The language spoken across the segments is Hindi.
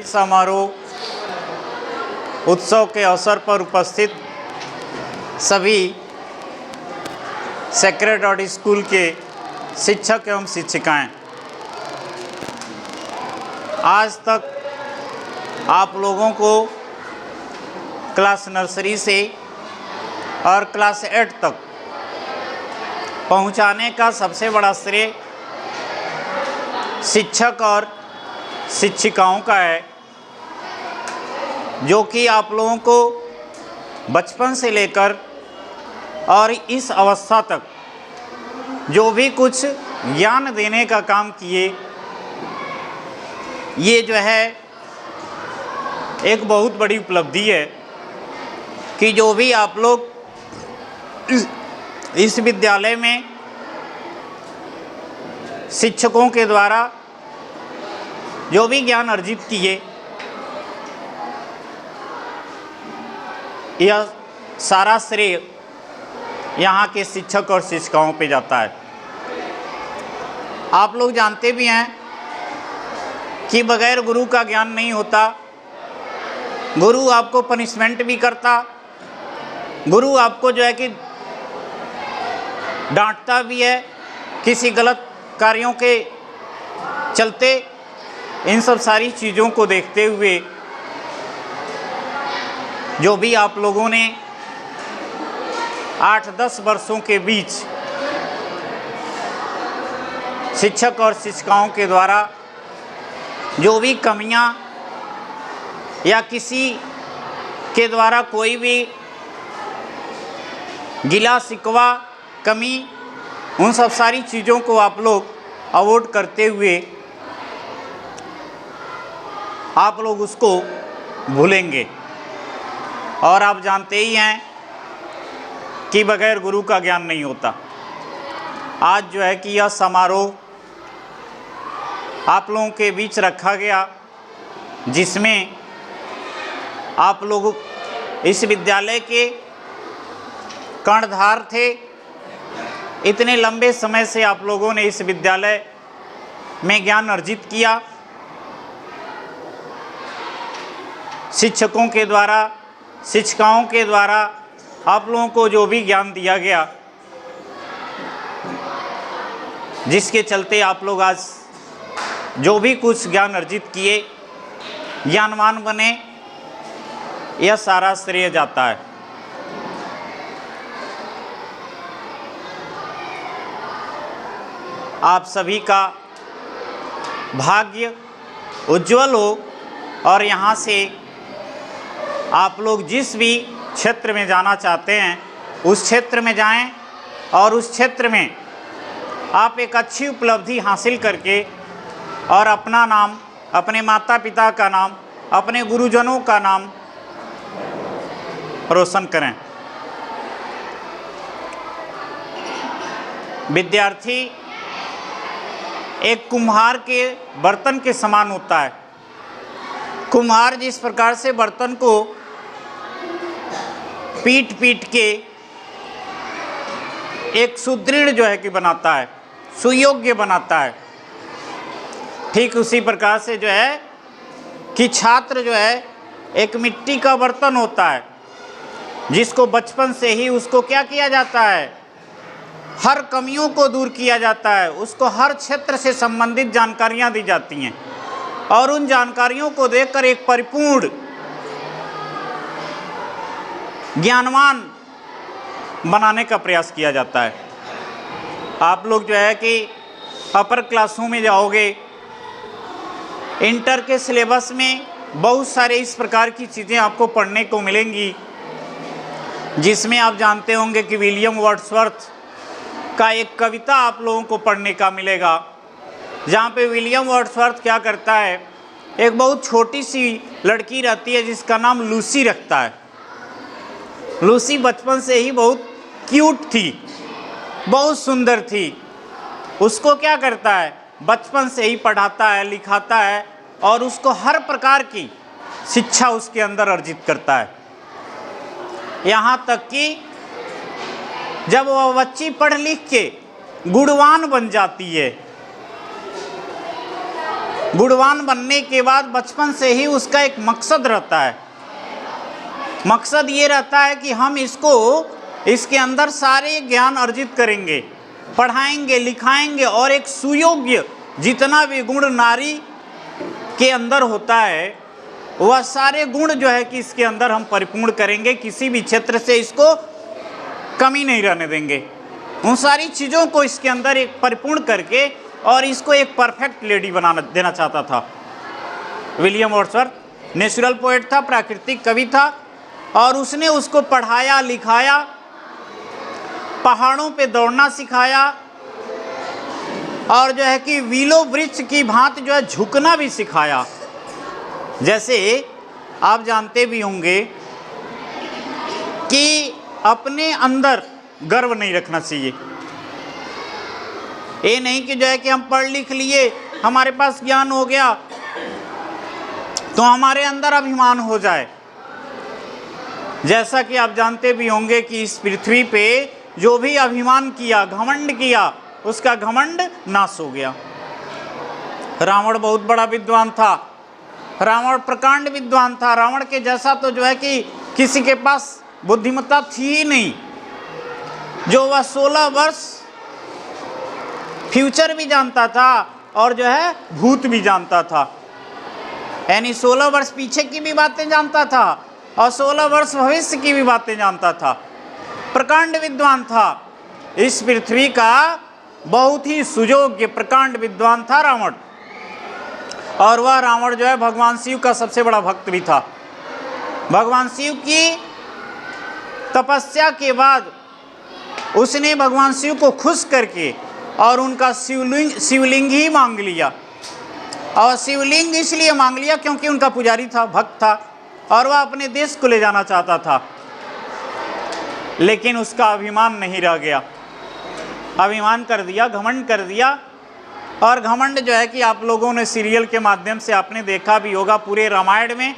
संगीत समारोह उत्सव के अवसर पर उपस्थित सभी सेक्रेड हार्ट स्कूल के शिक्षक एवं शिक्षिकाएं, आज तक आप लोगों को क्लास नर्सरी से और क्लास 8 तक पहुंचाने का सबसे बड़ा श्रेय शिक्षक और शिक्षिकाओं का है, जो कि आप लोगों को बचपन से लेकर और इस अवस्था तक जो भी कुछ ज्ञान देने का काम किए, ये जो है एक बहुत बड़ी उपलब्धि है कि जो भी आप लोग इस विद्यालय में शिक्षकों के द्वारा जो भी ज्ञान अर्जित किए, यह सारा श्रेय यहाँ के शिक्षक और शिक्षिकाओं पे जाता है। आप लोग जानते भी हैं कि बगैर गुरु का ज्ञान नहीं होता। गुरु आपको पनिशमेंट भी करता, गुरु आपको जो है कि डांटता भी है किसी गलत कार्यों के चलते। इन सब सारी चीज़ों को देखते हुए जो भी आप लोगों ने 8-10 वर्षों के बीच शिक्षक और शिक्षिकाओं के द्वारा जो भी कमियां या किसी के द्वारा कोई भी गिला शिकवा कमी, उन सब सारी चीज़ों को आप लोग अवॉइड करते हुए आप लोग उसको भूलेंगे। और आप जानते ही हैं कि बगैर गुरु का ज्ञान नहीं होता। आज जो है कि यह समारोह आप लोगों के बीच रखा गया, जिसमें आप लोग इस विद्यालय के कर्णधार थे। इतने लंबे समय से आप लोगों ने इस विद्यालय में ज्ञान अर्जित किया। शिक्षकों के द्वारा, शिक्षिकाओं के द्वारा आप लोगों को जो भी ज्ञान दिया गया, जिसके चलते आप लोग आज जो भी कुछ ज्ञान अर्जित किए, ज्ञानवान बने, यह सारा श्रेय जाता है। आप सभी का भाग्य उज्जवल हो और यहाँ से आप लोग जिस भी क्षेत्र में जाना चाहते हैं उस क्षेत्र में जाएं और उस क्षेत्र में आप एक अच्छी उपलब्धि हासिल करके और अपना नाम, अपने माता पिता का नाम, अपने गुरुजनों का नाम रोशन करें। विद्यार्थी एक कुम्हार के बर्तन के समान होता है। कुम्हार जिस प्रकार से बर्तन को पीट पीट के एक सुदृढ़ जो है कि बनाता है, सुयोग्य बनाता है, ठीक उसी प्रकार से जो है कि छात्र जो है एक मिट्टी का बर्तन होता है, जिसको बचपन से ही उसको क्या किया जाता है, हर कमियों को दूर किया जाता है, उसको हर क्षेत्र से संबंधित जानकारियां दी जाती हैं और उन जानकारियों को देखकर एक परिपूर्ण ज्ञानवान बनाने का प्रयास किया जाता है। आप लोग जो है कि अपर क्लासों में जाओगे, इंटर के सिलेबस में बहुत सारे इस प्रकार की चीज़ें आपको पढ़ने को मिलेंगी, जिसमें आप जानते होंगे कि विलियम वर्ड्सवर्थ का एक कविता आप लोगों को पढ़ने का मिलेगा, जहाँ पे विलियम वर्ड्सवर्थ क्या करता है, एक बहुत छोटी सी लड़की रहती है जिसका नाम लूसी रखता है। लूसी बचपन से ही बहुत क्यूट थी, बहुत सुंदर थी। उसको क्या करता है, बचपन से ही पढ़ाता है, लिखाता है और उसको हर प्रकार की शिक्षा उसके अंदर अर्जित करता है। यहाँ तक कि जब वह बच्ची पढ़ लिख के गुणवान बन जाती है, गुणवान बनने के बाद बचपन से ही उसका एक मकसद रहता है। मकसद ये रहता है कि हम इसके अंदर सारे ज्ञान अर्जित करेंगे, पढ़ाएंगे, लिखाएंगे और एक सुयोग्य जितना भी गुण नारी के अंदर होता है वह सारे गुण जो है कि इसके अंदर हम परिपूर्ण करेंगे, किसी भी क्षेत्र से इसको कमी नहीं रहने देंगे। उन सारी चीज़ों को इसके अंदर एक परिपूर्ण करके और इसको एक परफेक्ट लेडी बना देना चाहता था विलियम वर्ड्सवर्थ। नेचुरल पोएट था, प्राकृतिक कवि था और उसने उसको पढ़ाया, लिखाया, पहाड़ों पे दौड़ना सिखाया और जो है कि विलो वृक्ष की भांति जो है झुकना भी सिखाया। जैसे आप जानते भी होंगे कि अपने अंदर गर्व नहीं रखना चाहिए। ये नहीं कि जो है कि हम पढ़ लिख लिए, हमारे पास ज्ञान हो गया तो हमारे अंदर अभिमान हो जाए। जैसा कि आप जानते भी होंगे कि इस पृथ्वी पे जो भी अभिमान किया, घमंड किया, उसका घमंड नाश हो गया। रावण बहुत बड़ा विद्वान था, रावण प्रकांड विद्वान था। रावण के जैसा तो जो है कि किसी के पास बुद्धिमत्ता थी ही नहीं। जो वह 16 वर्ष फ्यूचर भी जानता था और जो है भूत भी जानता था, यानी 16 वर्ष पीछे की भी बातें जानता था और 16 वर्ष भविष्य की भी बातें जानता था। प्रकांड विद्वान था। इस पृथ्वी का बहुत ही सुयोग्य प्रकांड विद्वान था रावण। और वह रावण जो है भगवान शिव का सबसे बड़ा भक्त भी था। भगवान शिव की तपस्या के बाद उसने भगवान शिव को खुश करके और उनका शिवलिंग ही मांग लिया। और शिवलिंग इसलिए मांग लिया क्योंकि उनका पुजारी था, भक्त था और वह अपने देश को ले जाना चाहता था। लेकिन उसका अभिमान नहीं रह गया, अभिमान कर दिया, घमंड कर दिया। और घमंड जो है कि आप लोगों ने सीरियल के माध्यम से आपने देखा भी होगा पूरे रामायण में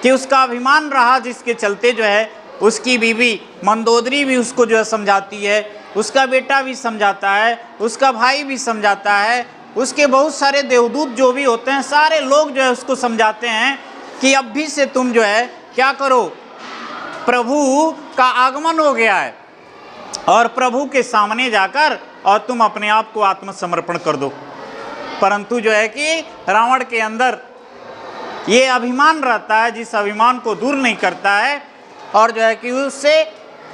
कि उसका अभिमान रहा, जिसके चलते जो है उसकी बीवी मंदोदरी भी उसको जो है समझाती है, उसका बेटा भी समझाता है, उसका भाई भी समझाता है, उसके बहुत सारे देवदूत जो भी होते हैं सारे लोग जो है उसको समझाते हैं कि अब भी से तुम जो है क्या करो, प्रभु का आगमन हो गया है और प्रभु के सामने जाकर और तुम अपने आप को आत्मसमर्पण कर दो। परंतु जो है कि रावण के अंदर ये अभिमान रहता है, जिस अभिमान को दूर नहीं करता है और जो है कि उससे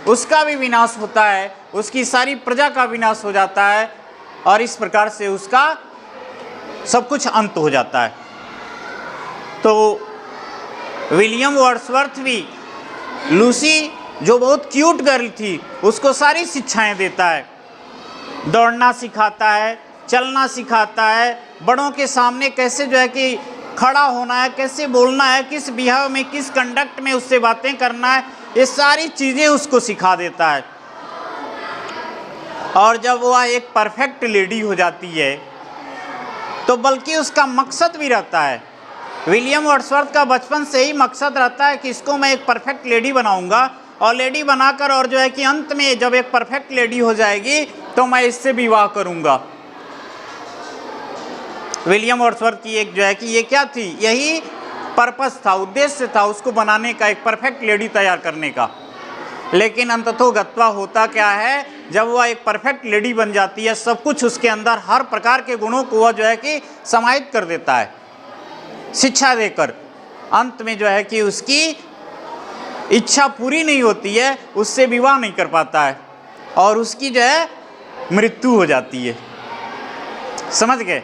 उसका भी विनाश होता है, उसकी सारी प्रजा का विनाश हो जाता है और इस प्रकार से उसका सब कुछ अंत हो जाता है। तो विलियम वर्ड्सवर्थ भी लूसी जो बहुत क्यूट गर्ल थी उसको सारी शिक्षाएं देता है, दौड़ना सिखाता है, चलना सिखाता है, बड़ों के सामने कैसे जो है कि खड़ा होना है, कैसे बोलना है, किस बिहेव में, किस कंडक्ट में उससे बातें करना है, ये सारी चीज़ें उसको सिखा देता है। और जब वह एक परफेक्ट लेडी हो जाती है तो बल्कि उसका मकसद भी रहता है। विलियम वर्ड्सवर्थ का बचपन से ही मकसद रहता है कि इसको मैं एक परफेक्ट लेडी बनाऊंगा और लेडी बनाकर और जो है कि अंत में जब एक परफेक्ट लेडी हो जाएगी तो मैं इससे विवाह करूंगा। विलियम वर्ड्सवर्थ की एक जो है कि ये क्या थी, यही पर्पस था, उद्देश्य था उसको बनाने का, एक परफेक्ट लेडी तैयार करने का। लेकिन अंततोगत्वा होता क्या है, जब वह एक परफेक्ट लेडी बन जाती है सब कुछ उसके अंदर हर प्रकार के गुणों को वह जो है कि समाहित कर देता है शिक्षा देकर। अंत में जो है कि उसकी इच्छा पूरी नहीं होती है, उससे विवाह नहीं कर पाता है और उसकी जो है मृत्यु हो जाती है। समझ गए?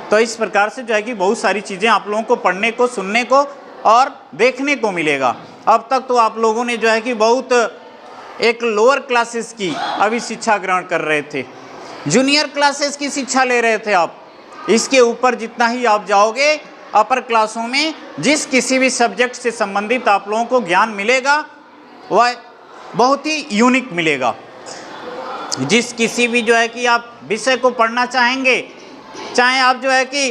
तो इस प्रकार से जो है कि बहुत सारी चीज़ें आप लोगों को पढ़ने को, सुनने को और देखने को मिलेगा। अब तक तो आप लोगों ने जो है कि बहुत एक लोअर क्लासेस की अभी शिक्षा ग्रहण कर रहे थे, जूनियर क्लासेस की शिक्षा ले रहे थे आप। इसके ऊपर जितना ही आप जाओगे अपर क्लासों में, जिस किसी भी सब्जेक्ट से संबंधित आप लोगों को ज्ञान मिलेगा वह बहुत ही यूनिक मिलेगा। जिस किसी भी जो है कि आप विषय को पढ़ना चाहेंगे, चाहे आप जो है कि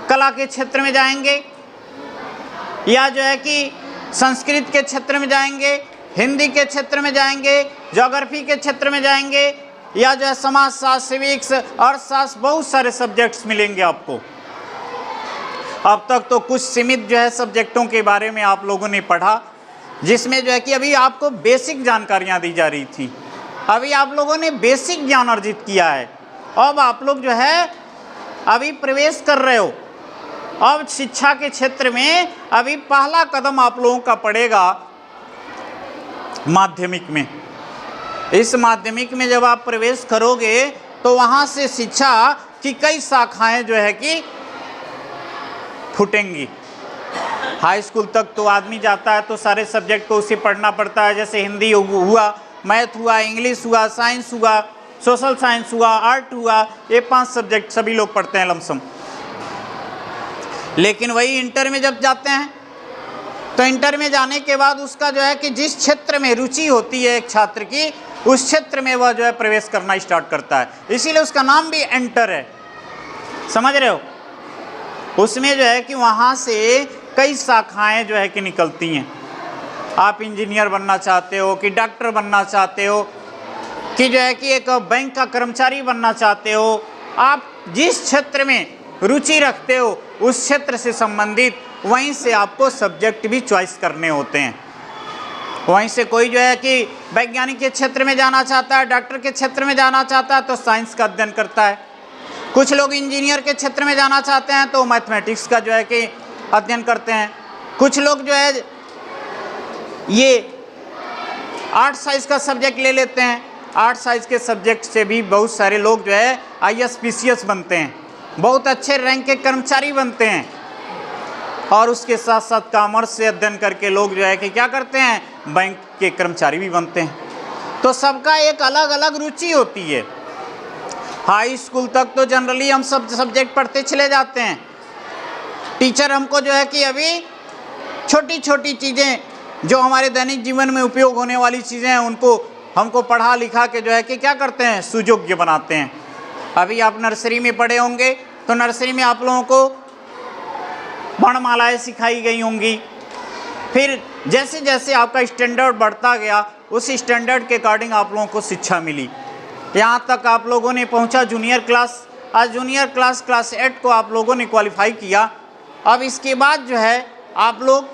कला के क्षेत्र में जाएंगे या जो है कि संस्कृत के क्षेत्र में जाएंगे, हिंदी के क्षेत्र में जाएंगे, ज्योग्राफी के क्षेत्र में जाएंगे या जो है समाजशास्त्र, सिविक्स, अर्थशास्त्र, बहुत सारे सब्जेक्ट्स मिलेंगे आपको। अब तक तो कुछ सीमित जो है सब्जेक्टों के बारे में आप लोगों ने पढ़ा, जिसमें जो है कि अभी आपको बेसिक जानकारियाँ दी जा रही थी। अभी आप लोगों ने बेसिक ज्ञान अर्जित किया है। अब आप लोग जो है अभी प्रवेश कर रहे हो। अब शिक्षा के क्षेत्र में अभी पहला कदम आप लोगों का पड़ेगा माध्यमिक में। इस माध्यमिक में जब आप प्रवेश करोगे तो वहाँ से शिक्षा की कई शाखाएं जो है कि फूटेंगी। हाई स्कूल तक तो आदमी जाता है तो सारे सब्जेक्ट को उसे पढ़ना पड़ता है, जैसे हिंदी हुआ, मैथ हुआ, इंग्लिश हुआ, साइंस हुआ, सोशल साइंस हुआ, आर्ट हुआ, ये 5 सब्जेक्ट सभी लोग पढ़ते हैं लमसम। लेकिन वही इंटर में जब जाते हैं तो इंटर में जाने के बाद उसका जो है कि जिस क्षेत्र में रुचि होती है एक छात्र की, उस क्षेत्र में वह जो है प्रवेश करना स्टार्ट करता है। इसीलिए उसका नाम भी एंटर है, समझ रहे हो। उसमें जो है कि वहाँ से कई शाखाएं जो है कि निकलती हैं। आप इंजीनियर बनना चाहते हो कि डॉक्टर बनना चाहते हो कि जो है कि एक बैंक का कर्मचारी बनना चाहते हो, आप जिस क्षेत्र में रुचि रखते हो उस क्षेत्र से संबंधित वहीं से आपको सब्जेक्ट भी चॉइस करने होते हैं। वहीं से कोई जो है कि वैज्ञानिक के क्षेत्र में जाना चाहता है, डॉक्टर के क्षेत्र में जाना चाहता है तो साइंस का अध्ययन करता है। कुछ लोग इंजीनियर के क्षेत्र में जाना चाहते हैं तो मैथमेटिक्स का जो है कि अध्ययन करते हैं। कुछ लोग जो है ये आर्ट साइंस का सब्जेक्ट ले लेते हैं। आर्ट साइंस के सब्जेक्ट से भी बहुत सारे लोग जो है IAS PCS बनते हैं, बहुत अच्छे रैंक के कर्मचारी बनते हैं। और उसके साथ साथ कॉमर्स से अध्ययन करके लोग जो है कि क्या करते हैं, बैंक के कर्मचारी भी बनते हैं। तो सबका एक अलग अलग रुचि होती है। हाई स्कूल तक तो जनरली हम सब सब्जेक्ट पढ़ते चले जाते हैं। टीचर हमको जो है कि अभी छोटी छोटी चीज़ें जो हमारे दैनिक जीवन में उपयोग होने वाली चीज़ें हैं उनको हमको पढ़ा लिखा के जो है कि क्या करते हैं, सुयोग्य बनाते हैं। अभी आप नर्सरी में पढ़े होंगे तो नर्सरी में आप लोगों को वर्णमालाएँ सिखाई गई होंगी। फिर जैसे जैसे आपका स्टैंडर्ड बढ़ता गया उस स्टैंडर्ड के अकॉर्डिंग आप लोगों को शिक्षा मिली। यहाँ तक आप लोगों ने पहुँचा जूनियर क्लास। आज जूनियर क्लास 8 को आप लोगों ने क्वालिफाई किया। अब इसके बाद जो है आप लोग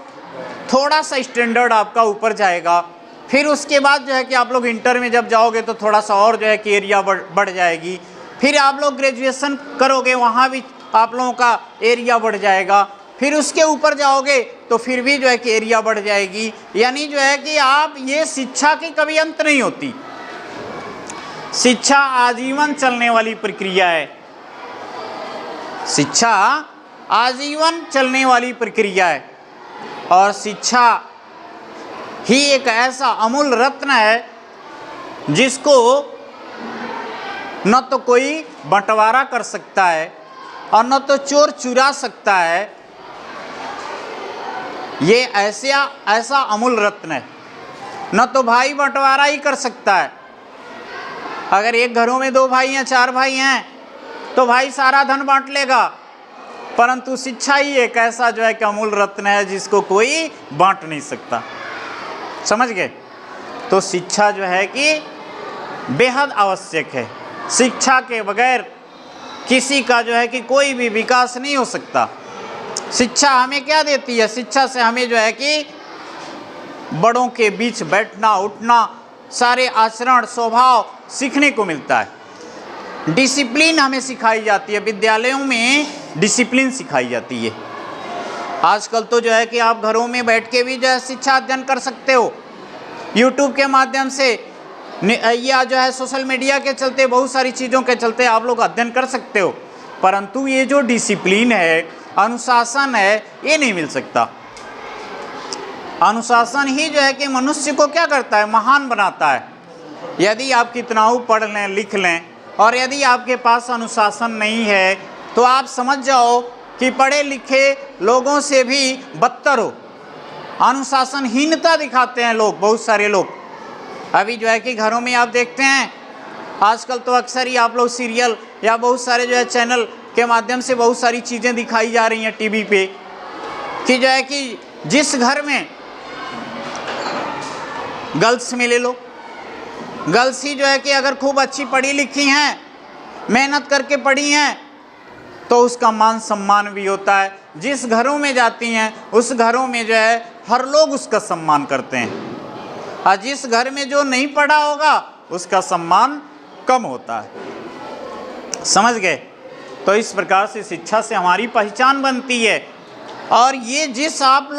थोड़ा सा स्टैंडर्ड आपका ऊपर जाएगा। फिर उसके बाद जो है कि आप लोग इंटर में जब जाओगे तो थोड़ा सा और जो है कि एरिया बढ़ जाएगी। फिर आप लोग ग्रेजुएशन करोगे, वहाँ भी आप लोगों का एरिया बढ़ जाएगा। फिर उसके ऊपर जाओगे तो फिर भी जो है कि एरिया बढ़ जाएगी। यानी जो है कि आप ये शिक्षा की कभी अंत नहीं होती। शिक्षा आजीवन चलने वाली प्रक्रिया है। शिक्षा आजीवन चलने वाली प्रक्रिया है और शिक्षा ही एक ऐसा अमूल्य रत्न है जिसको न तो कोई बंटवारा कर सकता है और न तो चोर चुरा सकता है। ये ऐसा अमूल्य रत्न है। न तो भाई बंटवारा ही कर सकता है। अगर एक घरों में 2 भाई हैं, 4 भाई हैं तो भाई सारा धन बांट लेगा, परंतु शिक्षा ही एक ऐसा जो है कि अमूल्य रत्न है जिसको कोई बांट नहीं सकता। समझ गए। तो शिक्षा जो है कि बेहद आवश्यक है। शिक्षा के बगैर किसी का जो है कि कोई भी विकास नहीं हो सकता। शिक्षा हमें क्या देती है, शिक्षा से हमें जो है कि बड़ों के बीच बैठना उठना, सारे आचरण स्वभाव सीखने को मिलता है। डिसिप्लिन हमें सिखाई जाती है। विद्यालयों में डिसिप्लिन सिखाई जाती है। आजकल तो जो है कि आप घरों में बैठ के भी जो है शिक्षा अध्ययन कर सकते हो। यूट्यूब के माध्यम से या जो है सोशल मीडिया के चलते, बहुत सारी चीज़ों के चलते आप लोग अध्ययन कर सकते हो, परंतु ये जो डिसिप्लिन है, अनुशासन है, ये नहीं मिल सकता। अनुशासन ही जो है कि मनुष्य को क्या करता है, महान बनाता है। यदि आप कितना पढ़ लें लिख लें और यदि आपके पास अनुशासन नहीं है तो आप समझ जाओ कि पढ़े लिखे लोगों से भी बदतर हो। अनुशासनहीनता दिखाते हैं लोग, बहुत सारे लोग। अभी जो है कि घरों में आप देखते हैं आजकल तो अक्सर ही आप लोग सीरियल या बहुत सारे जो है चैनल के माध्यम से बहुत सारी चीज़ें दिखाई जा रही हैं टीवी पे कि जो है कि जिस घर में गर्ल्स में ले लो, गर्ल्स ही जो है कि अगर खूब अच्छी पढ़ी लिखी हैं, मेहनत करके पढ़ी हैं, तो उसका मान सम्मान भी होता है, जिस घरों में जाती हैं उस घरों में जो है हर लोग उसका सम्मान करते हैं, और जिस घर में जो नहीं पढ़ा होगा उसका सम्मान कम होता है। समझ गए? तो इस प्रकार से शिक्षा से हमारी पहचान बनती है। और ये जिस आप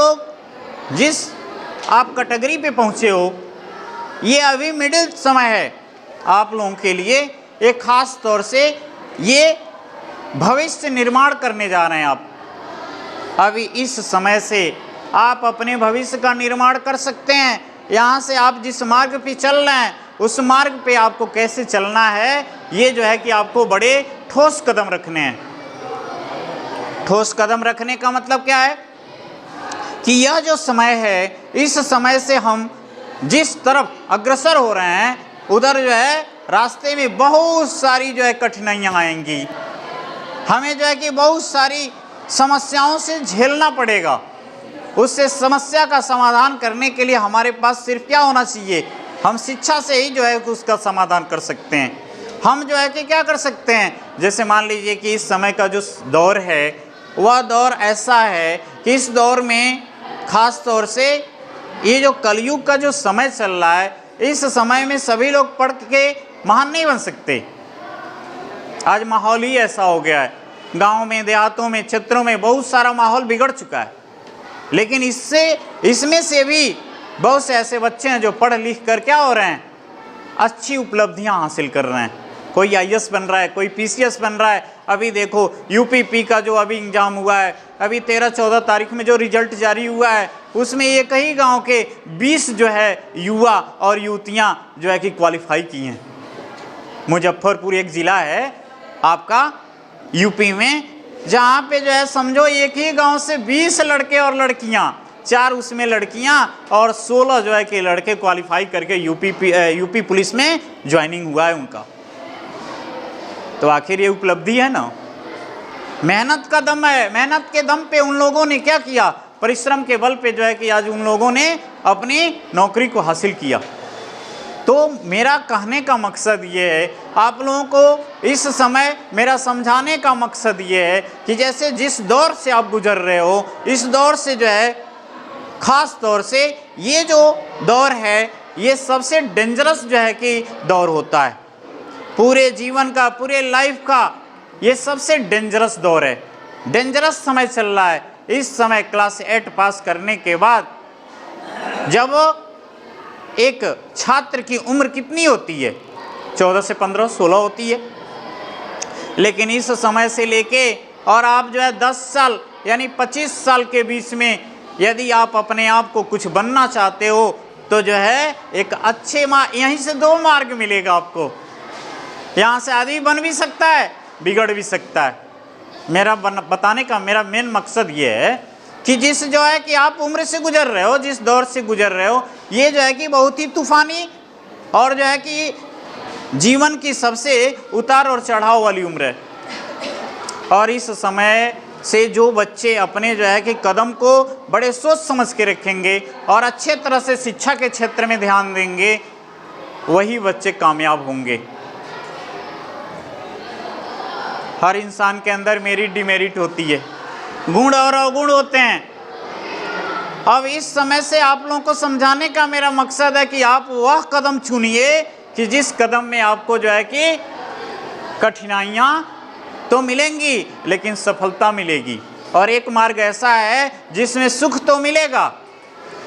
कैटेगरी पे पहुँचे हो, ये अभी मिडिल समय है आप लोगों के लिए। एक ख़ास तौर से ये भविष्य निर्माण करने जा रहे हैं आप। अभी इस समय से आप अपने भविष्य का निर्माण कर सकते हैं। यहाँ से आप जिस मार्ग पे चल रहे हैं उस मार्ग पे आपको कैसे चलना है, ये जो है कि आपको बड़े ठोस कदम रखने हैं। ठोस कदम रखने का मतलब क्या है कि यह जो समय है, इस समय से हम जिस तरफ अग्रसर हो रहे हैं उधर जो है रास्ते में बहुत सारी जो है कठिनाइयाँ आएंगी। हमें जो है कि बहुत सारी समस्याओं से झेलना पड़ेगा। उससे समस्या का समाधान करने के लिए हमारे पास सिर्फ क्या होना चाहिए, हम शिक्षा से ही जो है कि उसका समाधान कर सकते हैं। हम जो है कि क्या कर सकते हैं, जैसे मान लीजिए कि इस समय का जो दौर है वह दौर ऐसा है कि इस दौर में ख़ास तौर से ये जो कलयुग का जो समय चल रहा है, इस समय में सभी लोग पढ़ के महान नहीं बन सकते। आज माहौल ही ऐसा हो गया है, गाँव में, देहातों में, क्षेत्रों में बहुत सारा माहौल बिगड़ चुका है। लेकिन इसमें से भी बहुत से ऐसे बच्चे हैं जो पढ़ लिख कर क्या हो रहे हैं, अच्छी उपलब्धियां हासिल कर रहे हैं। कोई आईएएस बन रहा है, कोई पीसीएस बन रहा है। अभी देखो यूपीपी का जो अभी एग्जाम हुआ है, अभी 13-14 तारीख में जो रिजल्ट जारी हुआ है, उसमें एक ही गांव के 20 जो है युवा और युवतियां जो है कि क्वालिफाई की हैं। मुजफ्फरपुर एक ज़िला है आपका यूपी में, जहाँ पे जो है समझो एक ही गांव से 20 लड़के और लड़कियां, 4 उसमें लड़कियां और 16 जो है कि लड़के क्वालिफाई करके यूपी पुलिस में ज्वाइनिंग हुआ है उनका। तो आखिर ये उपलब्धि है ना, मेहनत का दम है। मेहनत के दम पे उन लोगों ने क्या किया, परिश्रम के बल पे जो है कि आज उन लोगों ने अपनी नौकरी को हासिल किया। तो मेरा कहने का मकसद ये है, आप लोगों को इस समय मेरा समझाने का मकसद ये है कि जैसे जिस दौर से आप गुजर रहे हो, इस दौर से जो है ख़ास तौर से ये जो दौर है ये सबसे डेंजरस जो है कि दौर होता है। पूरे जीवन का, पूरे लाइफ का ये सबसे डेंजरस दौर है। डेंजरस समय चल रहा है। इस समय क्लास 8 पास करने के बाद जब एक छात्र की उम्र कितनी होती है, 14 से 15, 16 होती है। लेकिन इस समय से लेके और आप जो है 10 साल यानी 25 साल के बीच में यदि आप अपने आप को कुछ बनना चाहते हो तो जो है एक अच्छे यहीं से 2 मार्ग मिलेगा आपको। यहाँ से आदमी बन भी सकता है, बिगड़ भी सकता है। मेरा बताने का मेरा मेन मकसद ये है कि जिस जो है कि आप उम्र से गुजर रहे हो, जिस दौर से गुजर रहे हो, ये जो है कि बहुत ही तूफ़ानी और जो है कि जीवन की सबसे उतार और चढ़ाव वाली उम्र है। और इस समय से जो बच्चे अपने जो है कि कदम को बड़े सोच समझ के रखेंगे और अच्छे तरह से शिक्षा के क्षेत्र में ध्यान देंगे, वही बच्चे कामयाब होंगे। हर इंसान के अंदर मेरिट डिमेरिट होती है, गुण और अवगुण होते हैं। अब इस समय से आप लोगों को समझाने का मेरा मकसद है कि आप वह कदम चुनिए कि जिस कदम में आपको जो है कि कठिनाइयाँ तो मिलेंगी लेकिन सफलता मिलेगी। और एक मार्ग ऐसा है जिसमें सुख तो मिलेगा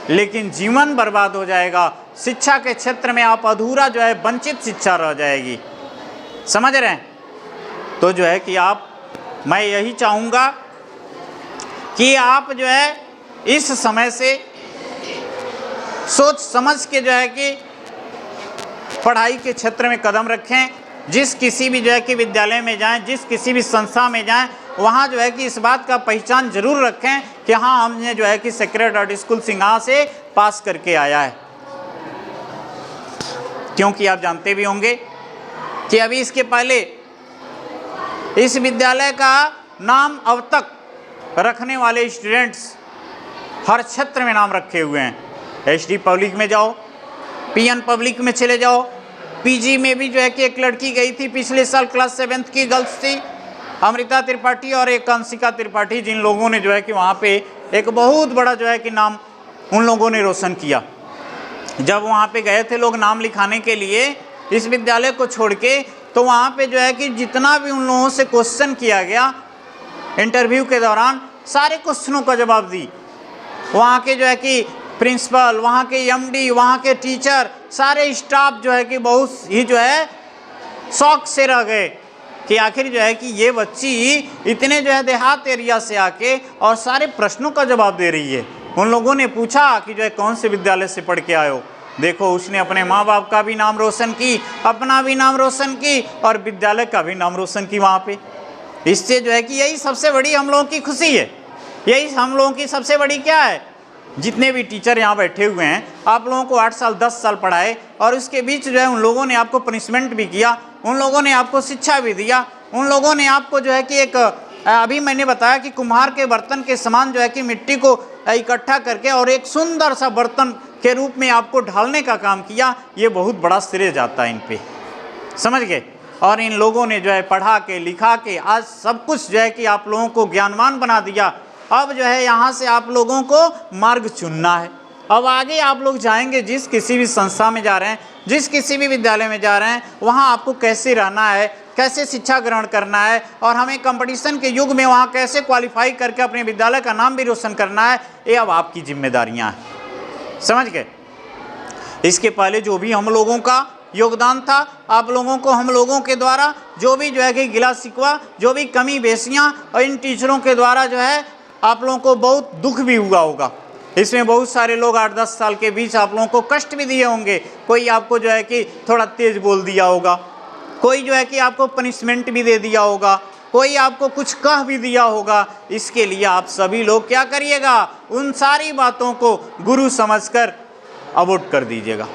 लेकिन जीवन बर्बाद हो जाएगा। शिक्षा के क्षेत्र में आप अधूरा जो है वंचित शिक्षा रह जाएगी। समझ रहे हैं? तो जो है कि मैं यही चाहूँगा कि आप जो है इस समय से सोच समझ के जो है कि पढ़ाई के क्षेत्र में कदम रखें। जिस किसी भी जो है कि विद्यालय में जाएं, जिस किसी भी संस्था में जाएं, वहाँ जो है कि इस बात का पहचान जरूर रखें कि हाँ, हमने जो है कि सेक्रेड हार्ट स्कूल सिंघा से पास करके आया है। क्योंकि आप जानते भी होंगे कि अभी इसके पहले इस विद्यालय का नाम अब तक रखने वाले स्टूडेंट्स हर क्षेत्र में नाम रखे हुए हैं। एचडी पब्लिक में जाओ, पीएन पब्लिक में चले जाओ, पीजी में भी जो है कि एक लड़की गई थी पिछले साल, क्लास 7th की गर्ल्स थी। अमृता त्रिपाठी और एक अंशिका त्रिपाठी, जिन लोगों ने जो है कि वहाँ पे एक बहुत बड़ा जो है कि नाम उन लोगों ने रोशन किया। जब वहाँ पे गए थे लोग नाम लिखाने के लिए इस विद्यालय को छोड़ के, तो वहाँ पे जो है कि जितना भी उन लोगों से क्वेश्चन किया गया इंटरव्यू के दौरान, सारे क्वेश्चनों का जवाब दी। वहाँ के जो है कि प्रिंसिपल, वहाँ के एमडी, वहाँ के टीचर, सारे स्टाफ जो है कि बहुत ही जो है शौक से रह गए कि आखिर जो है कि ये बच्ची इतने जो है देहात एरिया से आके और सारे प्रश्नों का जवाब दे रही है। उन लोगों ने पूछा कि जो है कौन से विद्यालय से पढ़ के आए हो। देखो, उसने अपने माँ बाप का भी नाम रोशन की, अपना भी नाम रोशन की और विद्यालय का भी नाम रोशन की वहाँ पे। इससे जो है कि यही सबसे बड़ी हम लोगों की खुशी है, यही हम लोगों की सबसे बड़ी क्या है। जितने भी टीचर यहाँ बैठे हुए हैं, आप लोगों को 8 साल 10 साल पढ़ाए और उसके बीच जो है उन लोगों ने आपको पनिशमेंट भी किया, उन लोगों ने आपको शिक्षा भी दिया, उन लोगों ने आपको जो है कि एक अभी मैंने बताया कि कुम्हार के बर्तन के समान जो है कि मिट्टी को इकट्ठा करके और एक सुंदर सा बर्तन के रूप में आपको ढालने का काम किया। ये बहुत बड़ा श्रेय जाता है इन पे, समझ गए। और इन लोगों ने जो है पढ़ा के लिखा के आज सब कुछ जो है कि आप लोगों को ज्ञानवान बना दिया। अब जो है यहाँ से आप लोगों को मार्ग चुनना है। अब आगे आप लोग जाएंगे, जिस किसी भी संस्था में जा रहे हैं, जिस किसी भी विद्यालय में जा रहे हैं, वहाँ आपको कैसे रहना है, कैसे शिक्षा ग्रहण करना है और हमें कंपटीशन के युग में वहाँ कैसे क्वालिफाई करके अपने विद्यालय का नाम भी रोशन करना है, ये अब आपकी जिम्मेदारियाँ हैं, समझ गए। इसके पहले जो भी हम लोगों का योगदान था, आप लोगों को हम लोगों के द्वारा जो भी जो है कि गिला शिकवा, जो भी कमी बेसियाँ और इन टीचरों के द्वारा जो है आप लोगों को बहुत दुख भी हुआ होगा। इसमें बहुत सारे लोग 8-10 साल के बीच आप लोगों को कष्ट भी दिए होंगे। कोई आपको जो है कि थोड़ा तेज बोल दिया होगा, कोई जो है कि आपको पनिशमेंट भी दे दिया होगा, कोई आपको कुछ कह भी दिया होगा। इसके लिए आप सभी लोग क्या करिएगा, उन सारी बातों को गुरु समझकर अवॉइड कर दीजिएगा,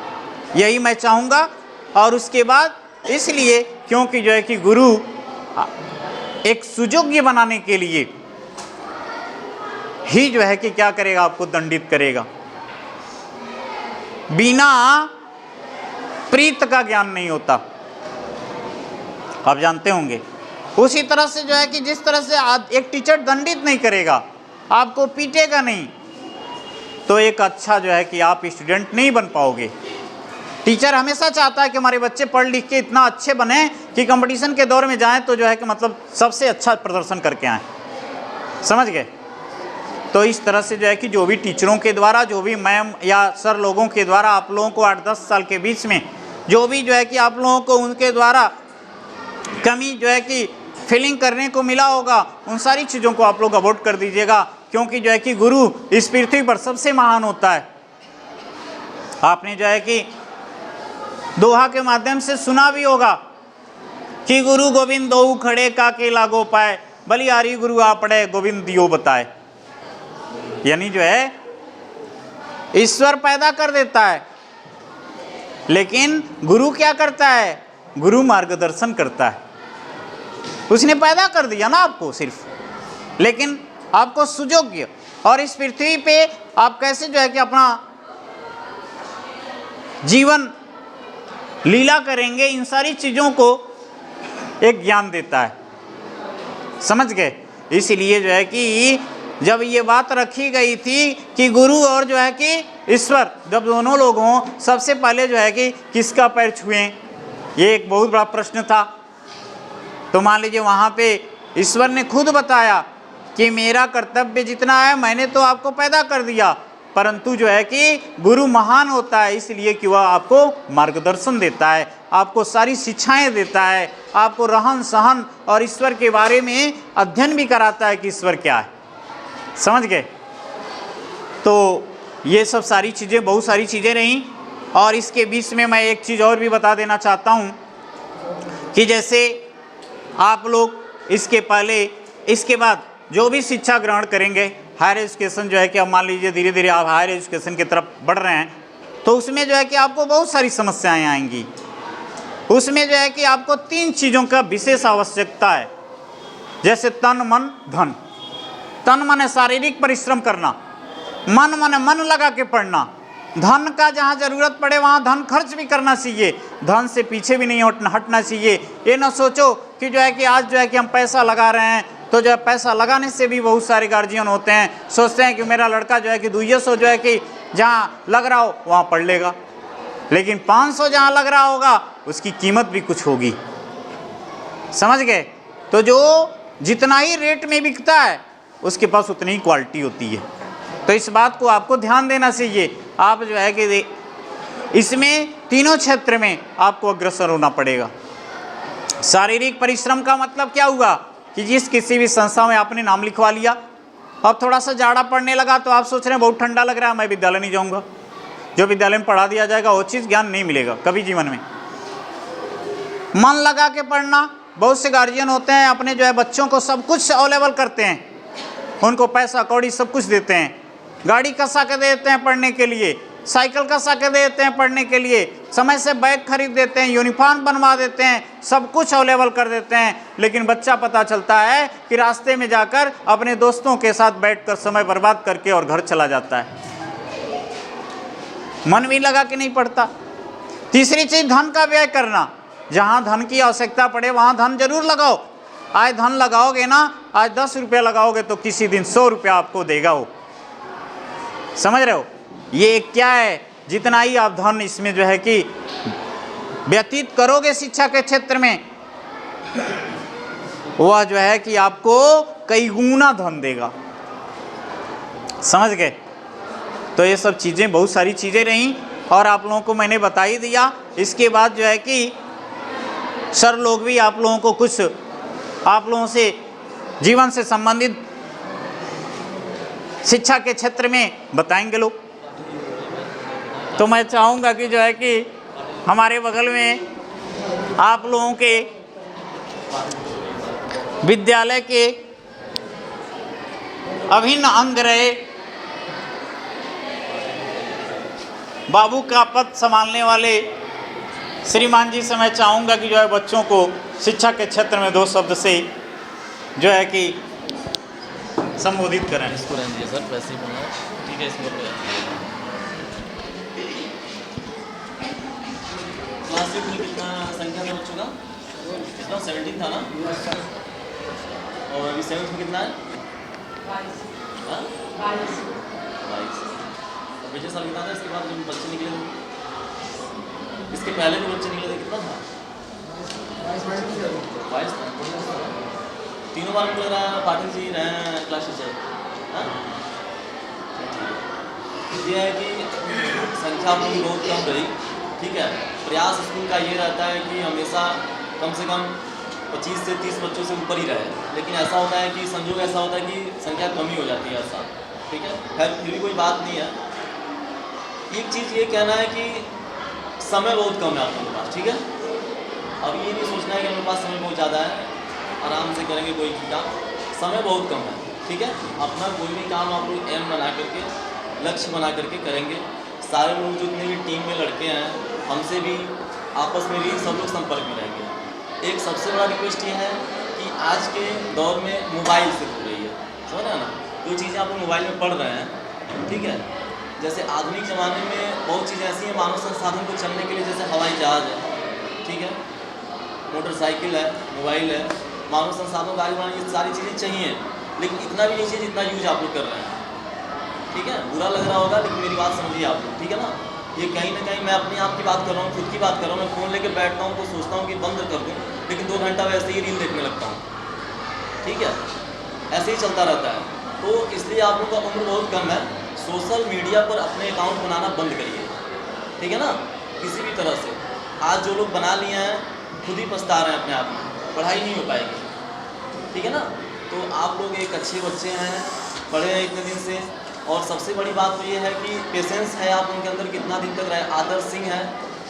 यही मैं चाहूँगा। और उसके बाद इसलिए क्योंकि जो है कि गुरु एक सुयोग्य बनाने के लिए ही जो है कि क्या करेगा, आपको दंडित करेगा। बिना प्रीत का ज्ञान नहीं होता, आप जानते होंगे। उसी तरह से जो है कि जिस तरह से एक टीचर दंडित नहीं करेगा, आपको पीटेगा नहीं, तो एक अच्छा जो है कि आप स्टूडेंट नहीं बन पाओगे। टीचर हमेशा चाहता है कि हमारे बच्चे पढ़ लिख के इतना अच्छे बने कि कंपटीशन के दौर में जाएं तो जो है कि मतलब सबसे अच्छा प्रदर्शन करके आएँ, समझ गए। तो इस तरह से जो है कि जो भी टीचरों के द्वारा, जो भी मैम या सर लोगों के द्वारा आप लोगों को 8-10 साल के बीच में जो भी जो है कि आप लोगों को उनके द्वारा कमी जो है कि फीलिंग करने को मिला होगा, उन सारी चीज़ों को आप लोग अवॉइड कर दीजिएगा। क्योंकि जो है कि गुरु इस पृथ्वी पर सबसे महान होता है। आपने जो है कि दोहा के माध्यम से सुना भी होगा कि गुरु गोविंद दो खड़े का के लागो पाए, बलिहारी गुरु आ पड़े गोविंद दियो बताए। यानी जो है ईश्वर पैदा कर देता है, लेकिन गुरु क्या करता है, गुरु मार्गदर्शन करता है। उसने पैदा कर दिया ना आपको सिर्फ, लेकिन आपको सुयोग्य और इस पृथ्वी पे आप कैसे जो है कि अपना जीवन लीला करेंगे, इन सारी चीज़ों को एक ज्ञान देता है, समझ गए। इसलिए जो है कि जब ये बात रखी गई थी कि गुरु और जो है कि ईश्वर जब दोनों लोग हों, सबसे पहले जो है कि किसका पैर छुएं, ये एक बहुत बड़ा प्रश्न था। तो मान लीजिए वहाँ पे ईश्वर ने खुद बताया कि मेरा कर्तव्य जितना है मैंने तो आपको पैदा कर दिया, परंतु जो है कि गुरु महान होता है इसलिए कि वह आपको मार्गदर्शन देता है, आपको सारी शिक्षाएं देता है, आपको रहन सहन और ईश्वर के बारे में अध्ययन भी कराता है कि ईश्वर क्या है, समझ गए। तो ये सब सारी चीज़ें, बहुत सारी चीज़ें रहीं। और इसके बीच में मैं एक चीज़ और भी बता देना चाहता हूँ कि जैसे आप लोग इसके पहले, इसके बाद जो भी शिक्षा ग्रहण करेंगे, हायर एजुकेशन जो है कि अब मान लीजिए धीरे धीरे आप हायर एजुकेशन की तरफ बढ़ रहे हैं, तो उसमें जो है कि आपको बहुत सारी समस्याएं आएंगी। उसमें जो है कि आपको 3 चीज़ों का विशेष आवश्यकता है, जैसे तन मन धन। तन मन है शारीरिक परिश्रम करना, मन मन मन लगा के पढ़ना, धन का जहाँ ज़रूरत पड़े वहाँ धन खर्च भी करना चाहिए, धन से पीछे भी नहीं हटना चाहिए। ये ना सोचो कि जो है कि आज जो है कि हम पैसा लगा रहे हैं तो जो है पैसा लगाने से भी बहुत सारे गार्जियन होते हैं, सोचते हैं कि मेरा लड़का जो है कि 200 जो है कि जहाँ लग रहा हो वहाँ पढ़ लेगा, लेकिन 500 जहाँ लग रहा होगा उसकी कीमत भी कुछ होगी, समझ गए। तो जो जितना ही रेट में बिकता है उसके पास उतनी ही क्वालिटी होती है। तो इस बात को आपको ध्यान देना चाहिए। आप जो है कि इसमें तीनों क्षेत्र में आपको अग्रसर होना पड़ेगा। शारीरिक परिश्रम का मतलब क्या हुआ कि जिस किसी भी संस्था में आपने नाम लिखवा लिया, अब थोड़ा सा जाड़ा पड़ने लगा तो आप सोच रहे हैं बहुत ठंडा लग रहा है, मैं विद्यालय नहीं जाऊंगा। जो विद्यालय में पढ़ा दिया जाएगा वो चीज़ ज्ञान नहीं मिलेगा कभी जीवन में। मन लगा के पढ़ना, बहुत से गार्जियन होते हैं अपने जो है बच्चों को सब कुछ अवेलेबल करते हैं, उनको पैसा कौड़ी सब कुछ देते हैं, गाड़ी कसा के देते हैं पढ़ने के लिए, साइकिल कसा के देते हैं पढ़ने के लिए, समय से बैग खरीद देते हैं, यूनिफॉर्म बनवा देते हैं, सब कुछ अवेलेबल कर देते हैं, लेकिन बच्चा पता चलता है कि रास्ते में जाकर अपने दोस्तों के साथ बैठकर समय बर्बाद करके और घर चला जाता है, मन भी लगा के नहीं पढ़ता। तीसरी चीज़ धन का व्यय करना, जहाँ धन की आवश्यकता पड़े वहाँ धन जरूर लगाओ। आज धन लगाओगे ना, आज 10 रुपया लगाओगे तो किसी दिन 100 रुपया आपको देगा वो, समझ रहे हो। ये क्या है, जितना ही आप धन इसमें जो है कि व्यतीत करोगे शिक्षा के क्षेत्र में, वह जो है कि आपको कई गुना धन देगा, समझ गए। तो ये सब चीज़ें, बहुत सारी चीज़ें रहीं और आप लोगों को मैंने बता ही दिया। इसके बाद जो है कि सर लोग भी आप लोगों को कुछ आप लोगों से जीवन से संबंधित शिक्षा के क्षेत्र में बताएंगे लोग। तो मैं चाहूँगा कि जो है कि हमारे बगल में आप लोगों के विद्यालय के अभिन्न अंग रहे बाबू का पद संभालने वाले श्रीमान जी से मैं चाहूँगा कि जो है बच्चों को शिक्षा के क्षेत्र में 2 शब्द से जो है कि संबोधित करें। इसको रहने दीजिए सर, वैसे ही बोलना है, ठीक है। इसको क्लास में कितना संख्या था बच्चों का? इस बार 17 था ना, और अभी 7th में कितना है? 22। विजय साल कितना था? इसके बाद जब बच्चे निकले थे, इसके पहले जो बच्चे निकले थे कितना था? 22 था। तीनों बार मुझे लग रहा है पाटिल जी रहे हैं क्लास टीचर। ये है कि संख्या अपनी बहुत कम रही, ठीक है। प्रयास स्कूल का ये रहता है कि हमेशा कम से कम 25 से 30 बच्चों से ऊपर ही रहे, लेकिन ऐसा होता है कि संजोग ऐसा होता है कि संख्या कम ही हो जाती है ऐसा, ठीक है। खैर फिर भी कोई बात नहीं है। एक चीज़ ये कहना है कि समय बहुत कम है आप लोगों के पास, ठीक है। अब ये नहीं सोचना है कि हमारे पास समय बहुत ज़्यादा है, आराम से करेंगे कोई काम, समय बहुत कम है, ठीक है। अपना कोई भी काम आप लोग एम बना करके, लक्ष्य बना करके करेंगे। सारे लोग जितने भी टीम में लड़के हैं, हमसे भी आपस में भी सब लोग संपर्क में रहेंगे। एक सबसे बड़ा रिक्वेस्ट ये है कि आज के दौर में मोबाइल से जुड़ रही है, समझ रहे हैं ना। जो चीज़ें आप लोग मोबाइल में पढ़ रहे हैं, ठीक है। जैसे आधुनिक ज़माने में बहुत चीज़ें ऐसी हैं मानव संसाधन को चलने के लिए, जैसे हवाई जहाज़ है, ठीक है, मोटरसाइकिल है, मोबाइल है, मानव संसाधनों को आगे बढ़ाने ये सारी चीज़ें चाहिए, लेकिन इतना भी नहीं चाहिए जितना यूज आप लोग कर रहे हैं, ठीक है। बुरा लग रहा होगा लेकिन मेरी बात समझिए आप लोग, ठीक है ना। ये कहीं ना कहीं मैं अपने आप की बात कर रहा हूँ, खुद की बात कर रहा हूँ। मैं फ़ोन लेके बैठता हूँ तो सोचता हूँ कि बंद कर दूँ, लेकिन 2 घंटा वैसे ही रील देखने लगता हूँ, ठीक है। ऐसे ही चलता रहता है। तो इसलिए आप लोग का उम्र बहुत कम है, सोशल मीडिया पर अपने अकाउंट बनाना बंद करिए, ठीक है ना, किसी भी तरह से। आज जो लोग बना लिए हैं खुद ही पछता रहे हैं अपने आप में, पढ़ाई नहीं हो पाएगी, ठीक है ना। तो आप लोग एक अच्छे बच्चे हैं, पढ़े हैं इतने दिन से, और सबसे बड़ी बात तो ये है कि पेशेंस है आप उनके अंदर, कितना दिन तक रहे। आदर्श सिंह है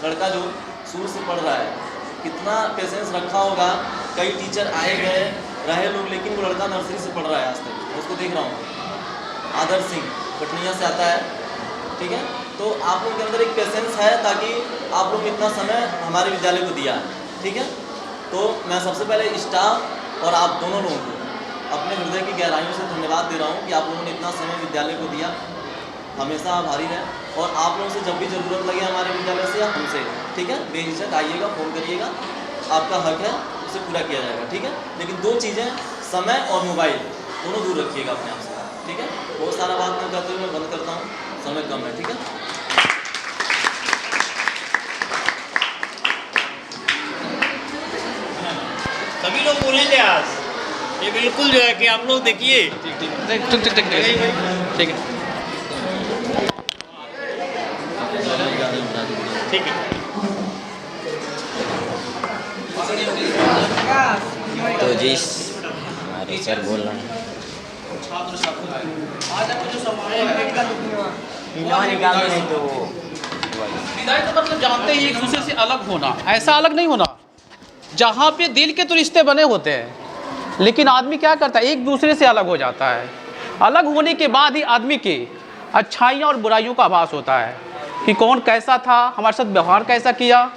लड़का जो शुरू से पढ़ रहा है, कितना पेशेंस रखा होगा। कई टीचर आए गए रहे लोग, लेकिन वो लड़का नर्सरी से पढ़ रहा है आज तक, उसको देख रहा हूँ। आदर्श सिंह पटनिया से आता है, ठीक है। तो आप लोगों के अंदर एक पेशेंस है, ताकि आप लोग इतना समय हमारे विद्यालय को दिया है, ठीक है। तो मैं सबसे पहले स्टाफ और आप दोनों लोगों को अपने हृदय की गहराइयों से धन्यवाद दे रहा हूँ कि आप लोगों ने इतना समय विद्यालय को दिया, हमेशा आभारी रहें और आप लोगों से जब भी ज़रूरत लगे हमारे विद्यालय से या हमसे, ठीक है, बेझिझक आइएगा, फ़ोन करिएगा, आपका हक है, उसे पूरा किया जाएगा, ठीक है। लेकिन 2 चीज़ें, समय और मोबाइल, दोनों दूर रखिएगा अपने आप से, ठीक है। बहुत सारा बात मैं कहते हुए मैं बंद करता हूँ, समय कम है, ठीक है। सभी लोग बोलेंगे आज, ये बिल्कुल जो है कि आप लोग देखिए। ठीक है। ठीक है। तो जी हमारे सर बोल रहे हैं नहीं तो विदाई का मतलब जानते ही एक दूसरे से अलग होना, ऐसा अलग नहीं होना जहाँ पे दिल के तो रिश्ते बने होते हैं, लेकिन आदमी क्या करता है, एक दूसरे से अलग हो जाता है। अलग होने के बाद ही आदमी की अच्छाइयाँ और बुराइयों का आभास होता है कि कौन कैसा था, हमारे साथ व्यवहार कैसा किया।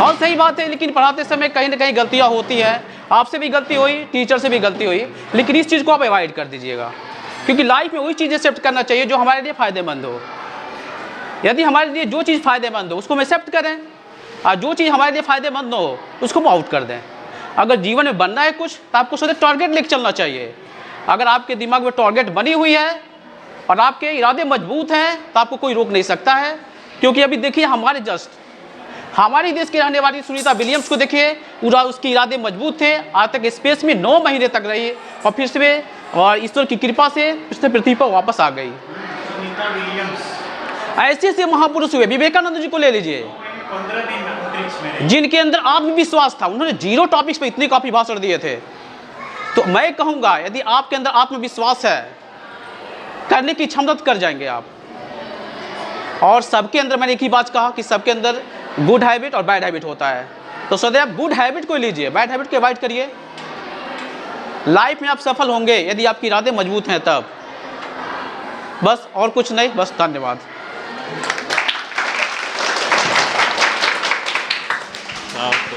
और सही बात है, लेकिन पढ़ाते समय कहीं ना कहीं गलतियाँ होती हैं, आपसे भी गलती हुई, टीचर से भी गलती हुई, लेकिन इस चीज़ को आप अवॉइड कर दीजिएगा, क्योंकि लाइफ में वही चीज़ें एक्सेप्ट करना चाहिए जो हमारे लिए फ़ायदेमंद हो। यदि हमारे लिए जो चीज़ फ़ायदेमंद हो उसको हम एक्सेप्ट करें, और जो चीज़ हमारे लिए फ़ायदेमंद हो उसको हम आउट कर दें। अगर जीवन में बनना है कुछ तो आपको सोचे टारगेट लेकर चलना चाहिए। अगर आपके दिमाग में टारगेट बनी हुई है और आपके इरादे मजबूत हैं तो आपको कोई रोक नहीं सकता है। क्योंकि अभी देखिए हमारे देश की रहने वाली सुनीता विलियम्स को देखिए, पूरा उसके इरादे मजबूत थे, आज तक स्पेस में 9 महीने तक रही और फिर से और ईश्वर की कृपा से उसने पृथ्वी पर वापस आ गई। सुनीता विलियम्स ऐसे ऐसे महापुरुष हुए, विवेकानंद जी को ले लीजिए, 15 दिन अंतरिक्ष में जिनके अंदर आत्मविश्वास था, उन्होंने 0 टॉपिक्स पे इतने काफ़ी भाषण दिए थे। तो मैं कहूँगा यदि आपके अंदर आत्मविश्वास है, करने की क्षमता कर जाएंगे आप। और सबके अंदर मैंने एक ही बात कहा कि सबके अंदर गुड हैबिट और बैड हैबिट होता है, तो सदैव गुड हैबिट को लीजिए, बैड हैबिट को अवॉइड करिए। लाइफ में आप सफल होंगे यदि आपके इरादे मजबूत हैं तब, बस और कुछ नहीं, बस धन्यवाद। आपको